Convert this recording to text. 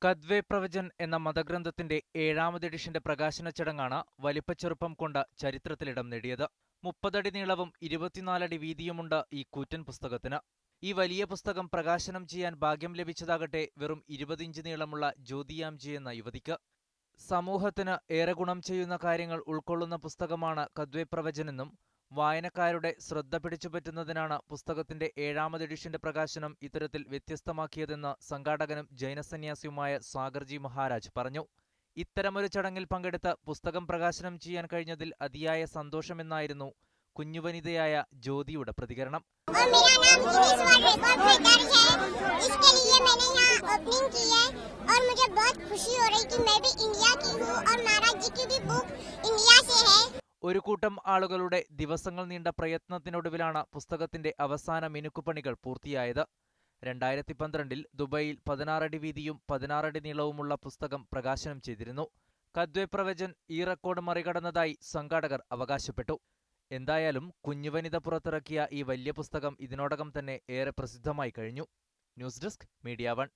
കദ്വേ പ്രവചൻ എന്ന മതഗ്രന്ഥത്തിന്റെ 7ാമത് എഡിഷന്റെ പ്രകാശന ചടങ്ങാണ് വലിപ്പച്ചെറുപ്പം കൊണ്ട് ചരിത്രത്തിലിടം നേടിയത്. 30 അടി നീളവും 24 അടി വീതിയുമുണ്ട് ഈ കൂറ്റൻ പുസ്തകത്തിന്. ഈ വലിയ പുസ്തകം പ്രകാശനം ചെയ്യാൻ ഭാഗ്യം ലഭിച്ചതാകട്ടെ വെറും 20 ഇഞ്ച് നീളമുള്ള ജ്യോതിയാംജി എന്ന യുവതിക്ക്. സമൂഹത്തിന് ഏറെ ഗുണം ചെയ്യുന്ന കാര്യങ്ങൾ ഉൾക്കൊള്ളുന്ന പുസ്തകമാണ് കദ്വേ പ്രവചനെന്നും വായനക്കാരുടെ ശ്രദ്ധ പിടിച്ചുപറ്റുന്നതിനാണ് പുസ്തകത്തിന്റെ 7ാമത് എഡിഷന്റെ പ്രകാശനം ഇത്തരത്തിൽ വ്യത്യസ്തമാക്കിയതെന്ന് സംഘാടകനും ജൈനസന്യാസിയുമായ സാഗർജി മഹാരാജ് പറഞ്ഞു. ഇത്തരമൊരു ചടങ്ങിൽ പങ്കെടുത്ത് പുസ്തകം പ്രകാശനം ചെയ്യാൻ കഴിഞ്ഞതിൽ അതിയായ സന്തോഷമെന്നായിരുന്നു കുഞ്ഞുവനിതയായ ജ്യോതിയുടെ പ്രതികരണം. ഒരു കൂട്ടം ആളുകളുടെ ദിവസങ്ങൾ നീണ്ട പ്രയത്നത്തിനൊടുവിലാണ് പുസ്തകത്തിന്റെ അവസാന മിനുക്കുപണികൾ പൂർത്തിയായത്. 2012-ൽ ദുബൈയിൽ 16 അടി വീതിയും 16 അടി നീളവുമുള്ള പുസ്തകം പ്രകാശനം ചെയ്തിരുന്നു. കദ്വേ പ്രവചൻ ഈ റെക്കോർഡ് മറികടന്നതായി സംഘാടകർ അവകാശപ്പെട്ടു. എന്തായാലും കുഞ്ഞുവനിത പുറത്തിറക്കിയ ഈ വലിയ പുസ്തകം ഇതിനോടകം തന്നെ ഏറെ പ്രസിദ്ധമായി കഴിഞ്ഞു. News desk, media 1.